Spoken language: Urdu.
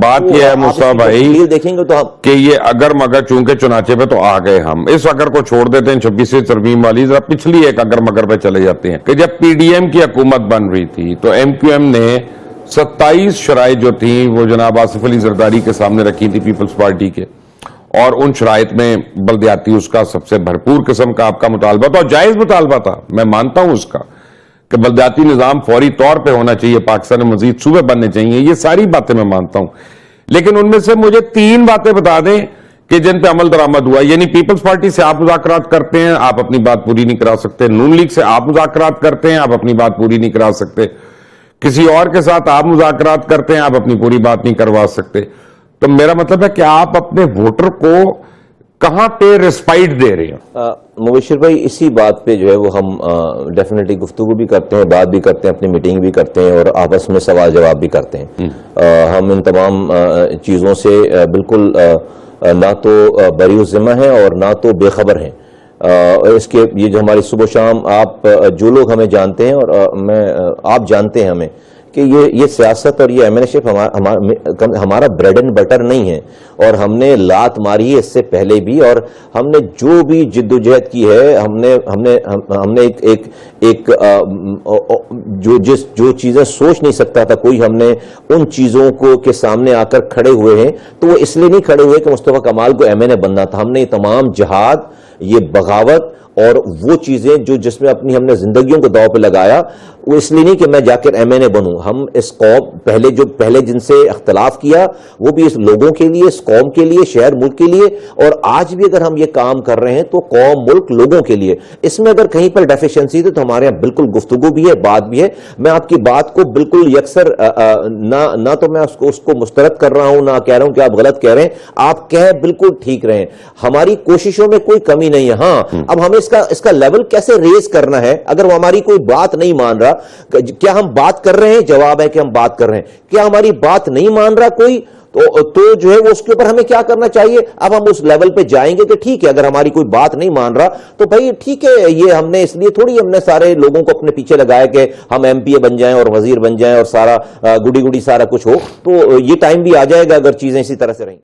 بات یہ ہے مصطفیٰ بھائی دیکھیں گے تو کہ یہ اگر مگر چونکہ چنانچہ پہ تو آ گئے ہم اس اگر کو چھوڑ دیتے ہیں 26ویں ترمیم والی، ذرا پچھلی ایک اگر مگر پہ چلے جاتے ہیں کہ جب پی ڈی ایم کی حکومت بن رہی تھی تو ایم کیو ایم نے 27 شرائط جو تھیں وہ جناب آصف علی زرداری کے سامنے رکھی تھی پیپلز پارٹی کے، اور ان شرائط میں بلدیاتی اس کا سب سے بھرپور قسم کا آپ کا مطالبہ تھا، اور جائز مطالبہ تھا، میں مانتا ہوں اس کا کہ بلدیاتی نظام فوری طور پہ ہونا چاہیے، پاکستان میں مزید صوبے بننے چاہیے، یہ ساری باتیں میں مانتا ہوں، لیکن ان میں سے مجھے 3 باتیں بتا دیں کہ جن پہ عمل درآمد ہوا. یعنی پیپلز پارٹی سے آپ مذاکرات کرتے ہیں، آپ اپنی بات پوری نہیں کرا سکتے. نون لیگ سے آپ مذاکرات کرتے ہیں، آپ اپنی بات پوری نہیں کرا سکتے. کسی اور کے ساتھ آپ مذاکرات کرتے ہیں، آپ اپنی پوری بات نہیں کروا سکتے. تو میرا مطلب ہے کہ آپ اپنے ووٹر کو کہاں پہ ریسپائٹ دے رہے ہیں؟ مبشر بھائی اسی بات پہ جو ہے وہ ہم ڈیفینیٹلی گفتگو بھی کرتے ہیں، بات بھی کرتے ہیں، اپنی میٹنگ بھی کرتے ہیں اور آپس میں سوال جواب بھی کرتے ہیں. ہم ان تمام چیزوں سے بالکل نہ تو بری الذمہ ہیں اور نہ تو بے خبر ہیں. اس کے یہ جو ہماری صبح شام آپ جو لوگ ہمیں جانتے ہیں اور آپ جانتے ہیں ہمیں کہ یہ سیاست اور یہ ایم این اے شپ ہمارا بریڈ اینڈ بٹر نہیں ہے، اور ہم نے لات ماری ہے اس سے پہلے بھی، اور ہم نے جو بھی جد و جہد کی ہے ہم نے ایک جو چیزیں سوچ نہیں سکتا تھا کوئی، ہم نے ان چیزوں کو کے سامنے آ کر کھڑے ہوئے ہیں. تو وہ اس لیے نہیں کھڑے ہوئے کہ مصطفیٰ کمال کو ایم این اے بننا تھا. ہم نے یہ تمام جہاد، یہ بغاوت اور وہ چیزیں جس میں اپنی ہم نے زندگیوں کو داؤ پہ لگایا، وہ اس لیے نہیں کہ میں جا کر ایم این اے بنوں. ہم اس قوم پہلے جن سے اختلاف کیا وہ بھی اس لوگوں کے لیے، اس قوم کے لیے، شہر ملک کے لیے، اور آج بھی اگر ہم یہ کام کر رہے ہیں تو قوم ملک لوگوں کے لیے. اس میں اگر کہیں پر ڈیفیشنسی تو ہمارے یہاں بالکل گفتگو بھی ہے، بات بھی ہے. میں آپ کی بات کو بالکل یکسر نہ تو میں اس کو مسترد کر رہا ہوں، نہ کہہ رہا ہوں کہ آپ غلط کہہ رہے ہیں. آپ کہہ بالکل ٹھیک رہے ہیں، ہماری کوششوں میں کوئی کمی نہیں ہے. ہاں اب ہمیں اس کا لیول کیسے ریز کرنا ہے. اگر وہ ہماری کوئی بات نہیں مان رہا، کیا ہم بات کر رہے ہیں؟ جواب ہے کہ ہم بات کر رہے ہیں. کیا ہماری بات نہیں مان رہا کوئی تو جو ہے وہ اس کے اوپر ہمیں کیا کرنا چاہیے؟ اب ہم اس لیول پہ جائیں گے کہ ٹھیک ہے اگر ہماری کوئی بات نہیں مان رہا تو بھائی ٹھیک ہے. یہ ہم نے اس لیے تھوڑی ہم نے سارے لوگوں کو اپنے پیچھے لگایا کہ ہم ایم پی اے بن جائیں اور وزیر بن جائیں اور سارا گڈی گڈی سارا کچھ ہو. تو یہ ٹائم بھی آ جائے گا اگر چیزیں اسی طرح سے رہیں.